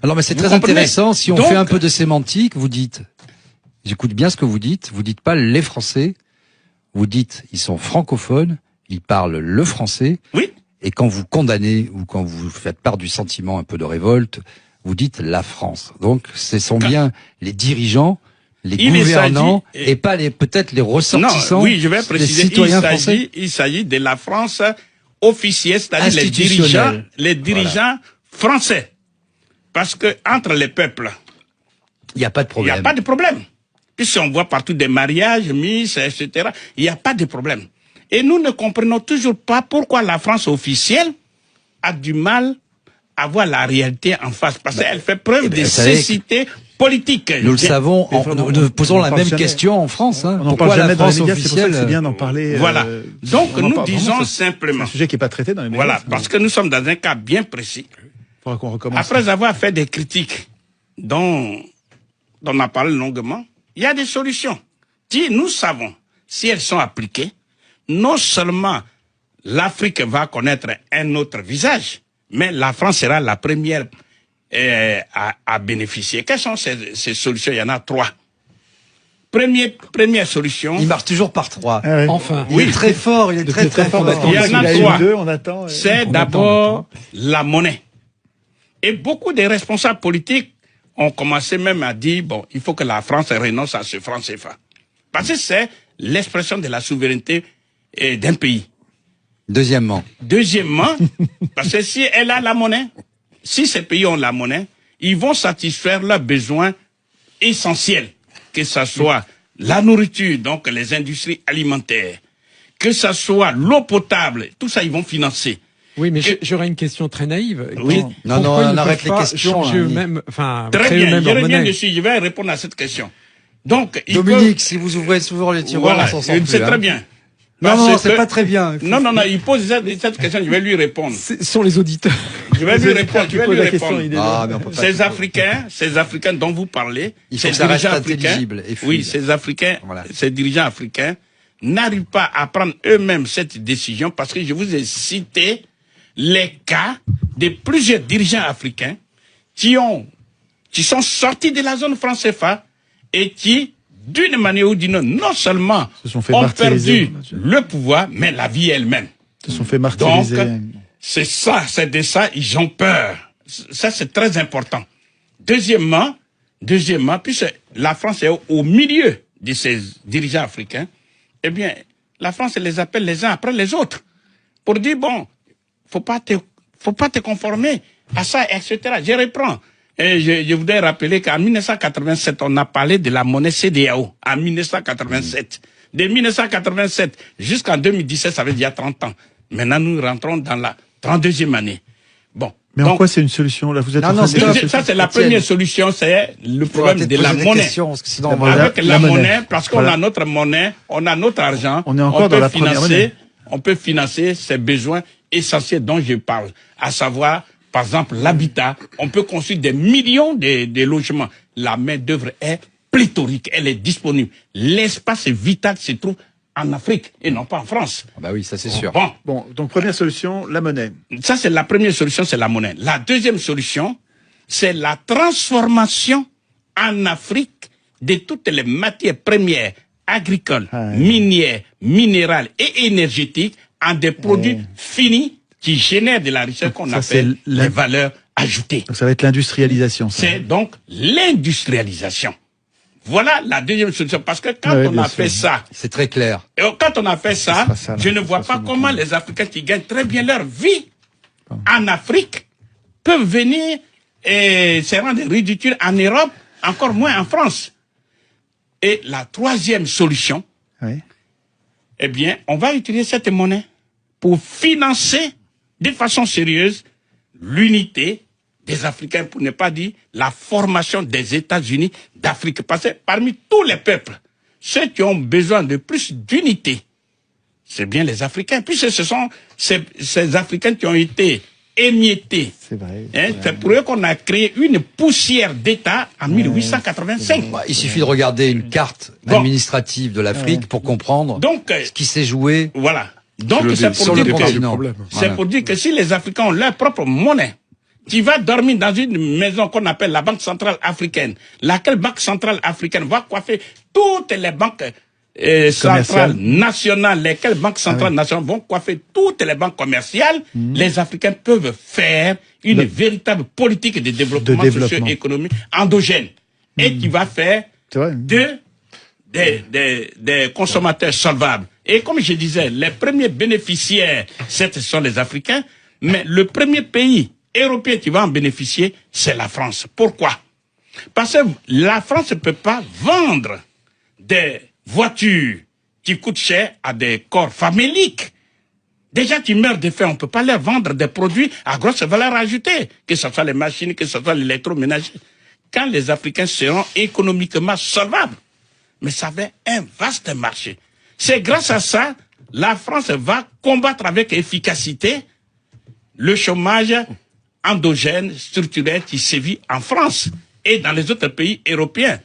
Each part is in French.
Alors, mais c'est Vous très comprenez? intéressant. Si on Donc, fait un peu de sémantique, vous dites, j'écoute bien ce que vous dites pas les Français, vous dites ils sont francophones, ils parlent le français. Oui. Et quand vous condamnez ou quand vous faites part du sentiment un peu de révolte, vous dites la France. Donc, ce sont bien les dirigeants, les gouvernants, et pas peut-être les ressortissants. Non, oui, je vais préciser. Il s'agit de la France officielle, c'est-à-dire les dirigeants français. Parce que entre les peuples, il n'y a pas de problème. Il n'y a pas de problème. Puisqu'on voit partout des mariages, misses, etc. Il n'y a pas de problème. Et nous ne comprenons toujours pas pourquoi la France officielle a du mal à voir la réalité en face. Parce qu'elle fait preuve de cécité politique. Nous le savons, nous posons la même question en France. On n'en parle jamais dans les médias, c'est pour ça que c'est bien d'en parler. Voilà. Donc nous disons simplement. C'est un sujet qui n'est pas traité dans les médias. Voilà, parce que nous sommes dans un cas bien précis. Faudra qu'on recommence. Après avoir fait des critiques dont on a parlé longuement, il y a des solutions. Nous savons, si elles sont appliquées, non seulement l'Afrique va connaître un autre visage, mais la France sera la première à bénéficier. Quelles sont ces solutions? Il y en a 3. Première solution. Il marche toujours par 3. Ah oui. Enfin. Il est très fort, il est très fort. Il y en a 3. On attend. C'est d'abord la monnaie. Et beaucoup de responsables politiques ont commencé même à dire, bon, il faut que la France renonce à ce franc CFA. Parce que c'est l'expression de la souveraineté d'un pays. Deuxièmement, parce que si elle a la monnaie, si ces pays ont la monnaie, ils vont satisfaire leurs besoins essentiels, que ce soit la nourriture, donc les industries alimentaires, que ce soit l'eau potable, tout ça ils vont financer. Oui, mais j'aurais une question très naïve. Oui. Non, on arrête les questions. Changer eux-mêmes, enfin, très bien, je reviens dessus, je vais répondre à cette question. Donc, Dominique, si vous ouvrez souvent les tiroirs, voilà, on s'en sort plus. C'est très bien. Non, c'est pas très bien. Non, il pose cette question, je vais lui répondre. Ce sont les auditeurs. Je vais lui répondre, Ces Africains dont vous parlez, ces dirigeants africains, oui, ces Africains, ces dirigeants africains n'arrivent pas à prendre eux-mêmes cette décision parce que je vous ai cité les cas de plusieurs dirigeants africains qui sont sortis de la zone franc CFA et qui, d'une manière ou d'une autre, non seulement ont perdu le pouvoir, mais la vie elle-même. Se sont fait martyriser. Donc, c'est de ça, ils ont peur. Ça, c'est très important. Deuxièmement, puisque la France est au milieu de ces dirigeants africains, eh bien, la France les appelle les uns après les autres pour dire, bon, faut pas te conformer à ça, etc. Je reprends. Et je voudrais rappeler qu'en 1987, on a parlé de la monnaie CEDEAO. En 1987. De 1987 jusqu'en 2017, ça veut dire 30 ans. Maintenant, nous rentrons dans la 32e année. Bon. Mais en quoi c'est une solution? Là, vous êtes ça, c'est la première solution, c'est le problème de la monnaie. Avec la monnaie, parce qu'on a notre monnaie, on a notre argent, on est encore dans la première monnaie. On peut financer ces besoins essentiels dont je parle, à savoir, par exemple, l'habitat. On peut construire des millions de logements. La main-d'œuvre est pléthorique, elle est disponible. L'espace vital se trouve en Afrique et non pas en France. Ah bah oui, ça c'est sûr. Bon, donc première solution, la monnaie. Ça, c'est la première solution, c'est la monnaie. La deuxième solution, c'est la transformation en Afrique de toutes les matières premières agricoles, minières, minérales et énergétiques en des produits finis qui génèrent de la richesse qu'on appelle les valeurs ajoutées. Donc ça va être l'industrialisation. C'est donc l'industrialisation. Voilà la deuxième solution. Parce que quand on a fait ça... C'est très clair. Et quand on a fait ça, je ne vois pas comment les Africains qui gagnent très bien leur vie en Afrique peuvent venir et se rendre ridicules en Europe, encore moins en France. Et la troisième solution, eh bien, on va utiliser cette monnaie pour financer de façon sérieuse l'unité des Africains, pour ne pas dire la formation des États-Unis d'Afrique. Parce que parmi tous les peuples, ceux qui ont besoin de plus d'unité, c'est bien les Africains, puisque ce sont ces Africains qui ont été émiettés. C'est vrai. C'est pour eux qu'on a créé une poussière d'État en 1885. Il suffit de regarder une carte administrative de l'Afrique pour comprendre ce qui s'est joué. Voilà. Donc c'est pour dire que si les Africains ont leur propre monnaie, Tu vas dormir dans une maison qu'on appelle la Banque Centrale Africaine. Laquelle Banque Centrale Africaine va coiffer toutes les banques centrales nationales. Lesquelles banques centrales nationales vont coiffer toutes les banques commerciales. Les Africains peuvent faire une véritable politique de développement socio-économique endogène. Et qui va faire des consommateurs solvables. Et comme je disais, les premiers bénéficiaires, ce sont les Africains, mais le premier pays européen qui va en bénéficier, c'est la France. Pourquoi? Parce que la France ne peut pas vendre des voitures qui coûtent cher à des corps faméliques. Des gens qui meurent de faim, on ne peut pas leur vendre des produits à grosse valeur ajoutée, que ce soit les machines, que ce soit l'électroménager. Quand les Africains seront économiquement solvables, mais ça va être un vaste marché. C'est grâce à ça, la France va combattre avec efficacité le chômage endogène, structurel qui sévit en France et dans les autres pays européens.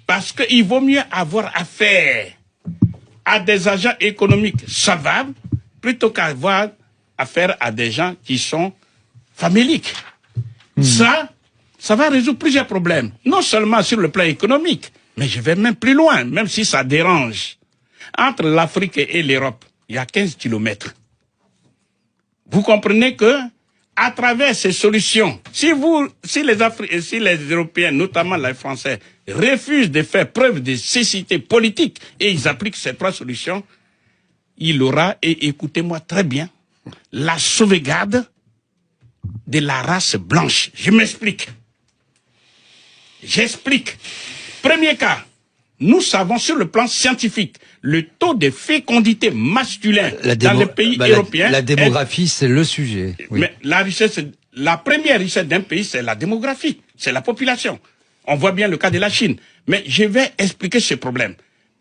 Parce qu'il vaut mieux avoir affaire à des agents économiques solvables plutôt qu'avoir affaire à des gens qui sont faméliques. Ça va résoudre plusieurs problèmes. Non seulement sur le plan économique, mais je vais même plus loin, même si ça dérange. Entre l'Afrique et l'Europe, il y a 15 kilomètres. Vous comprenez que, à travers ces solutions, si les Européens, notamment les Français, refusent de faire preuve de cécité politique et ils appliquent ces trois solutions, il aura, et écoutez-moi très bien, la sauvegarde de la race blanche. Je m'explique. J'explique. Premier cas, nous savons sur le plan scientifique, le taux de fécondité masculin dans les pays européens. La démographie, c'est le sujet. Oui. Mais la première richesse d'un pays, c'est la démographie, c'est la population. On voit bien le cas de la Chine. Mais je vais expliquer ce problème.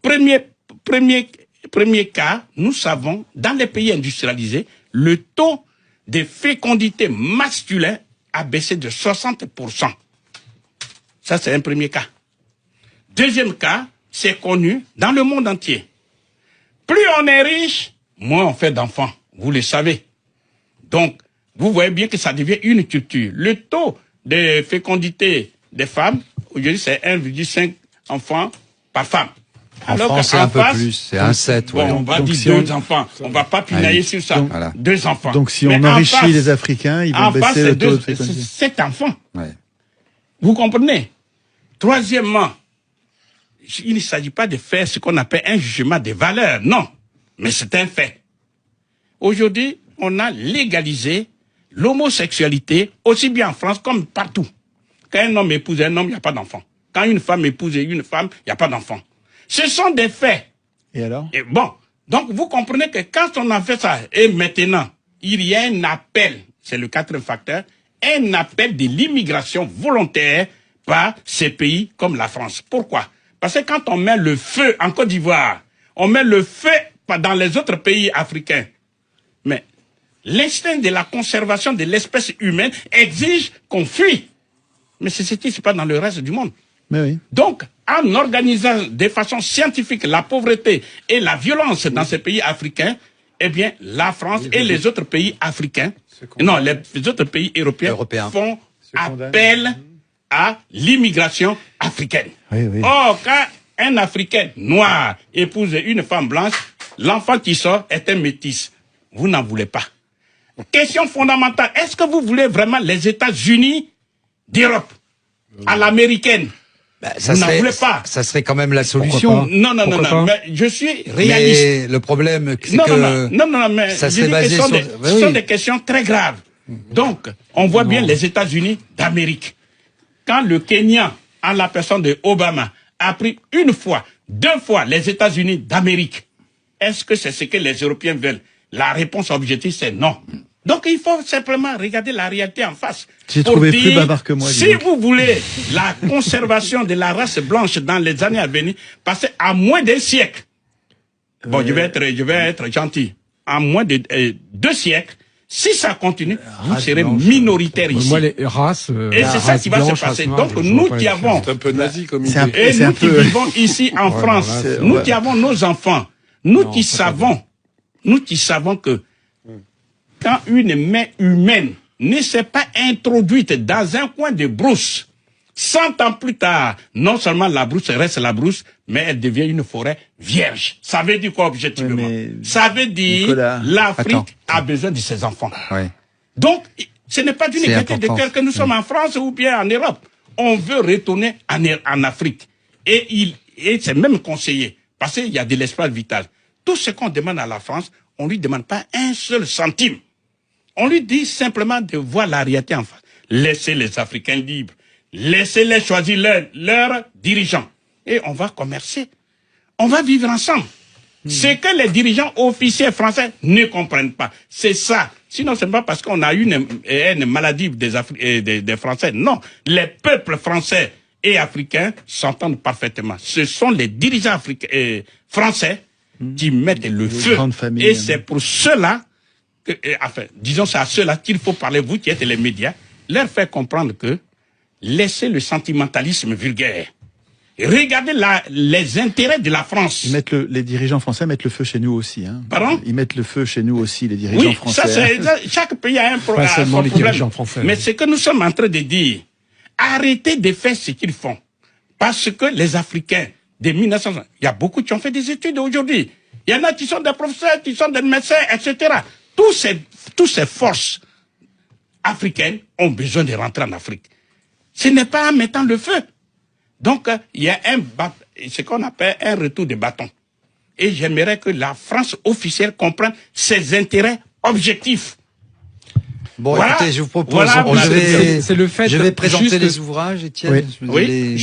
Premier cas, nous savons, dans les pays industrialisés, le taux de fécondité masculin a baissé de 60%. Ça, c'est un premier cas. Deuxième cas, c'est connu dans le monde entier. Plus on est riche, moins on fait d'enfants. Vous le savez. Donc, vous voyez bien que ça devient une culture. Le taux de fécondité des femmes, aujourd'hui, c'est 1,5 enfants par femme. Alors France, c'est un peu plus, c'est 1,7. Bon, on va dire 2 enfants. On ne va pas pinailler sur ça. Voilà. 2 enfants. Donc, si on enrichit les Africains, ils vont baisser le taux de fécondité. 7 enfants. Ouais. Vous comprenez? Troisièmement, il ne s'agit pas de faire ce qu'on appelle un jugement des valeurs, non. Mais c'est un fait. Aujourd'hui, on a légalisé l'homosexualité, aussi bien en France comme partout. Quand un homme épouse un homme, il n'y a pas d'enfant. Quand une femme épouse une femme, il n'y a pas d'enfant. Ce sont des faits. Et alors? Et bon, donc vous comprenez que quand on a fait ça, et maintenant, il y a un appel, c'est le quatrième facteur, un appel de l'immigration volontaire par ces pays comme la France. Pourquoi? Parce que quand on met le feu en Côte d'Ivoire, on met le feu dans les autres pays africains. Mais l'instinct de la conservation de l'espèce humaine exige qu'on fuit. Mais c'est ce qui se passe dans le reste du monde. Mais oui. Donc, en organisant de façon scientifique la pauvreté et la violence dans ces pays africains, eh bien, la France et les autres pays africains, non, les autres pays européens. Font appel à l'immigration africaine. Oui, oui. Or, quand un Africain noir épouse une femme blanche, l'enfant qui sort est un métis. Vous n'en voulez pas. Question fondamentale, est-ce que vous voulez vraiment les États-Unis d'Europe à l'américaine? Ça vous n'en voulez pas. Ça serait quand même la solution. Non, mais je suis réaliste. Mais le problème, c'est que mais ça serait basé sur... Ce sont des questions très graves. Donc, on voit bien les États-Unis d'Amérique. Quand le Kenya, en la personne de Obama, a pris une fois, 2 fois les États-Unis d'Amérique, est-ce que c'est ce que les Européens veulent? La réponse objective, c'est non. Donc, il faut simplement regarder la réalité en face. J'ai trouvé plus bavard que moi. Si vous voulez la conservation de la race blanche dans les années à venir, parce qu'à moins d'un siècle, bon, je vais être gentil, à moins de 2 siècles, si ça continue, vous serez minoritaire ici. Moi, les races. Et c'est ça qui va se passer. Donc, nous qui avons. C'est un peu nazi comme idée. Et nous qui vivons ici en France, nous qui avons nos enfants, nous qui savons que quand une main humaine ne s'est pas introduite dans un coin de brousse, 100 ans plus tard, non seulement la brousse reste la brousse, mais elle devient une forêt vierge. Ça veut dire quoi objectivement? Ça veut dire l'Afrique a besoin de ses enfants. Oui. Donc, ce n'est pas d'une gaieté de cœur que nous sommes en France ou bien en Europe. On veut retourner en Afrique. Et c'est même conseillé, parce qu'il y a de l'espace vital. Tout ce qu'on demande à la France, on ne lui demande pas un seul centime. On lui dit simplement de voir la réalité en face. Laissez les Africains libres. Laissez-les choisir leurs dirigeants. Et on va commercer. On va vivre ensemble. Ce que les dirigeants officiels français ne comprennent pas. C'est ça. Sinon, c'est pas parce qu'on a une maladie des Français. Non. Les peuples français et africains s'entendent parfaitement. Ce sont les dirigeants français qui mettent le feu. Et c'est pour cela que, enfin, disons c'est à ceux-là qu'il faut parler, vous qui êtes les médias, leur faire comprendre que laissez le sentimentalisme vulgaire. Regardez les intérêts de la France. Les dirigeants français mettent le feu chez nous aussi. Hein. Pardon? Ils mettent le feu chez nous aussi, les dirigeants français. Chaque pays a un problème. Pas seulement les dirigeants français. Mais ce que nous sommes en train de dire, arrêtez de faire ce qu'ils font. Parce que les Africains, de 1900, il y a beaucoup qui ont fait des études aujourd'hui. Il y en a qui sont des professeurs, qui sont des médecins, etc. Toutes ces forces africaines ont besoin de rentrer en Afrique. Ce n'est pas en mettant le feu. Donc, il y a ce qu'on appelle un retour de bâton. Et j'aimerais que la France officielle comprenne ses intérêts objectifs. Bon, voilà. Écoutez, je vous propose, je vais présenter les ouvrages, Étienne. Oui.